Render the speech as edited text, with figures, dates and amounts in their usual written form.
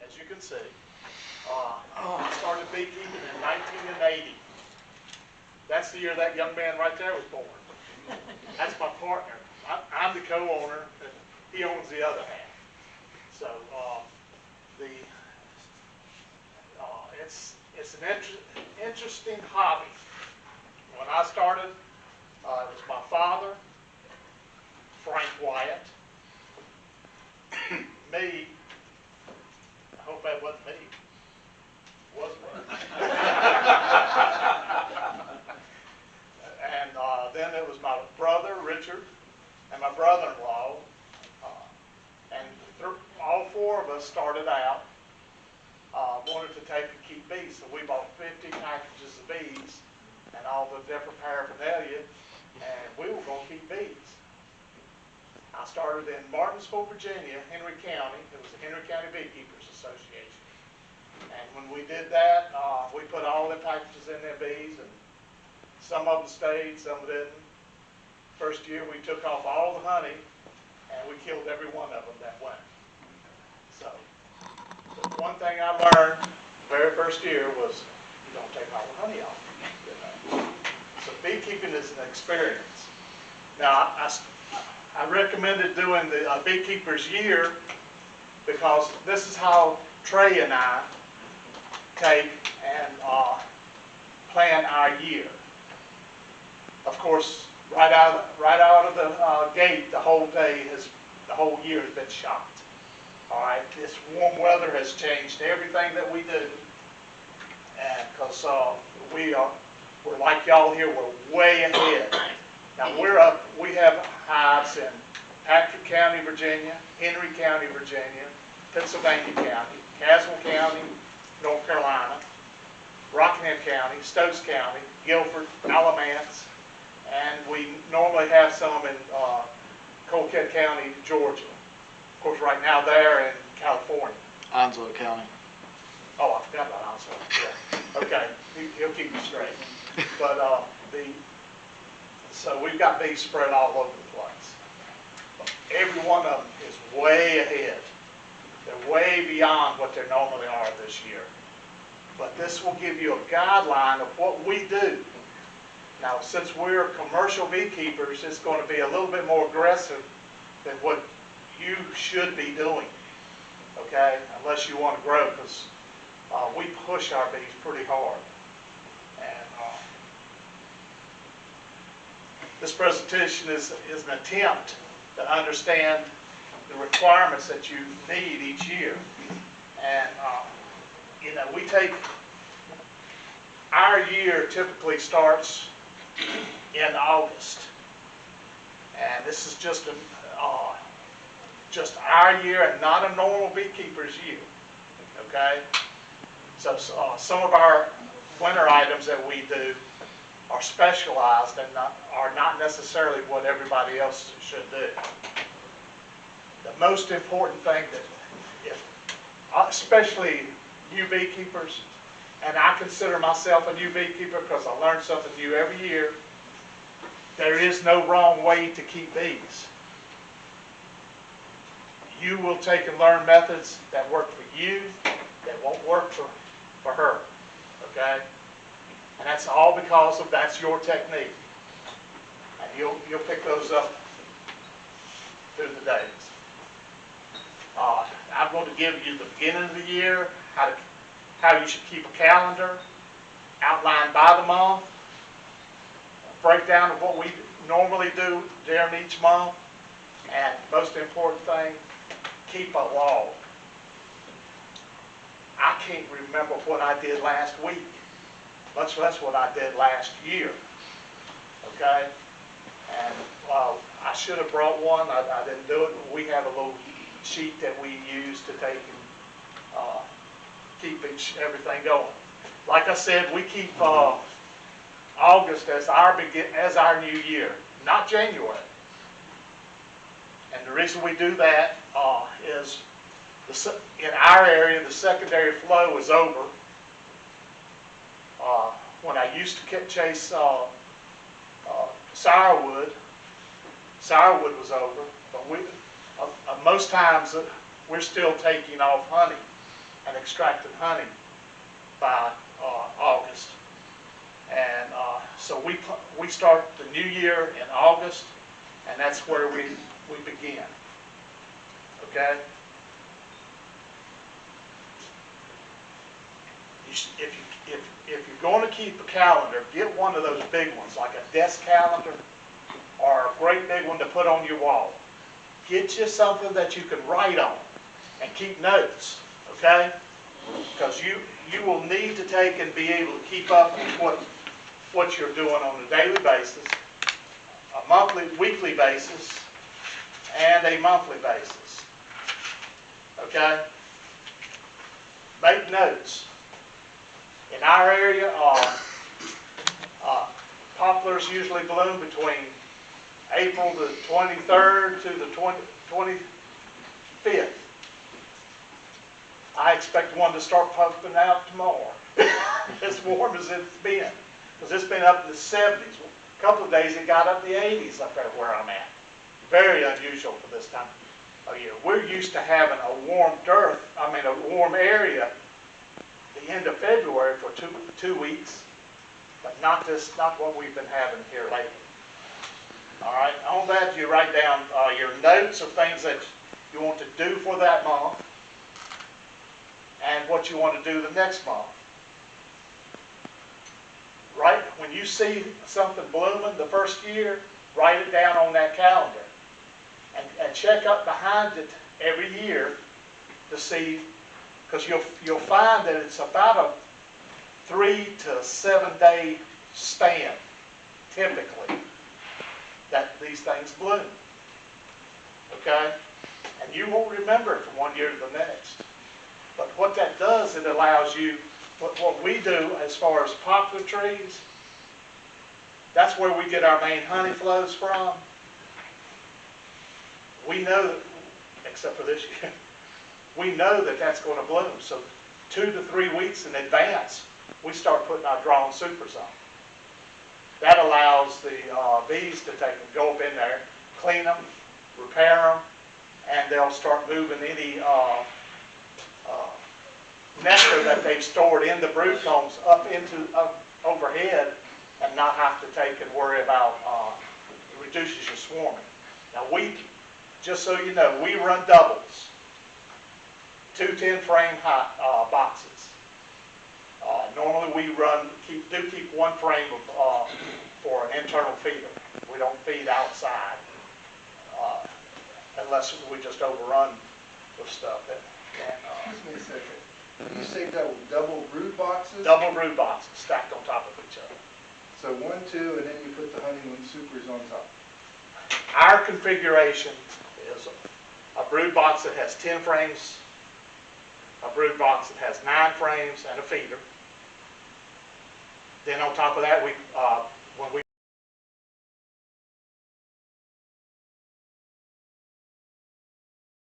as you can see. I started beekeeping in 1980. That's the year that young man right there was born. That's my partner. I'm the co-owner, and he owns the other half. So it's an interesting hobby. When I started, it was my father, Frank Wyatt, me. I hope that wasn't me. Wasn't it? And then it was my brother, Richard, and my brother-in-law. And all four of us started out, wanted to take and keep bees. So we bought 50 packages of bees and all the different paraphernalia, and we were going to keep bees. I started in Martinsville, Virginia, Henry County. It was the Henry County Beekeepers Association. And when we did that, we put all the packages in their bees, and some of them stayed, some didn't. First year we took off all the honey, and we killed every one of them that went. So the one thing I learned the very first year was you don't take all the honey off. You know? So beekeeping is an experience. Now I recommended doing the Beekeeper's Year because this is how Trey and I take and plan our year. Of course, right out of the gate, the whole year has been shot. All right, this warm weather has changed everything that we do, and because we're like y'all here, we're way ahead. Now we have hives in Patrick County, Virginia, Henry County, Virginia, Pennsylvania County, Caswell County, North Carolina, Rockingham County, Stokes County, Guilford, Alamance, and we normally have some in Colquitt County, Georgia. Of course, right now they're in California. Onslow County. Oh, I forgot about Onslow. Yeah. Okay, he'll keep you straight. But so we've got bees spread all over the place. But every one of them is way ahead. They're way beyond what they normally are this year. But this will give you a guideline of what we do. Now, since we're commercial beekeepers, it's going to be a little bit more aggressive than what you should be doing, okay? Unless you want to grow, because we push our bees pretty hard. And this presentation is an attempt to understand the requirements that you need each year. And you know, we take, our year typically starts in August, and this is just our year and not a normal beekeeper's year, okay? So some of our winter items that we do are specialized and are not necessarily what everybody else should do. The most important thing that, especially new beekeepers, and I consider myself a new beekeeper because I learn something new every year, there is no wrong way to keep bees. You will take and learn methods that work for you, that won't work for her, okay? And that's all because of that's your technique. And you'll pick those up through the days. I'm going to give you the beginning of the year, how you should keep a calendar, outlined by the month, a breakdown of what we normally do during each month, and most important thing, keep a log. I can't remember what I did last week, much less what I did last year, okay? And I should have brought one. I didn't do it. We have a little sheet that we use to take and keep everything going. Like I said, we keep August as our new year, not January. And the reason we do that is in our area, the secondary flow is over. When I used to chase sourwood was over, but most times we're still taking off honey. and extracting honey by August. And so we start the new year in August, and that's where we begin. Okay? If you're going to keep a calendar, get one of those big ones, like a desk calendar or a great big one to put on your wall. Get you something that you can write on and keep notes, okay? Because you will need to take and be able to keep up with what you're doing on a daily basis, a monthly, weekly basis, and a monthly basis. Okay? Make notes. In our area, poplars usually bloom between April the 23rd to the 25th. I expect one to start pumping out tomorrow, as warm as it's been. Because it's been up in the 70s. A couple of days it got up in the 80s up there where I'm at. Very unusual for this time of year. We're used to having a warm area the end of February for two weeks, but not what we've been having here lately. All right, on that you write down your notes of things that you want to do for that month and what you want to do the next month. Right, when you see something blooming the first year, write it down on that calendar and check up behind it every year to see, because you'll find that it's about a 3 to 7 day span, typically, that these things bloom. Okay? And you won't remember it from one year to the next. But what that does, it allows you, what we do as far as poplar trees, that's where we get our main honey flows from. We know that, except for this year, we know that that's going to bloom. So 2 to 3 weeks in advance, we start putting our drawn supers on. That allows the bees to take and go up in there, clean them, repair them, and they'll start moving any nectar that they've stored in the brood combs up overhead, and not have to take and worry about it reduces your swarming. Now just so you know, we run doubles, 2 10-frame boxes. Normally we keep 1 frame for an internal feeder. We don't feed outside unless we just overrun with stuff. Excuse me a second. You say double brood boxes? Double brood boxes stacked on top of each other. So 1, 2, and then you put the honeymoon supers on top. Our configuration is a brood box that has 10 frames, a brood box that has 9 frames, and a feeder. Then on top of that, when we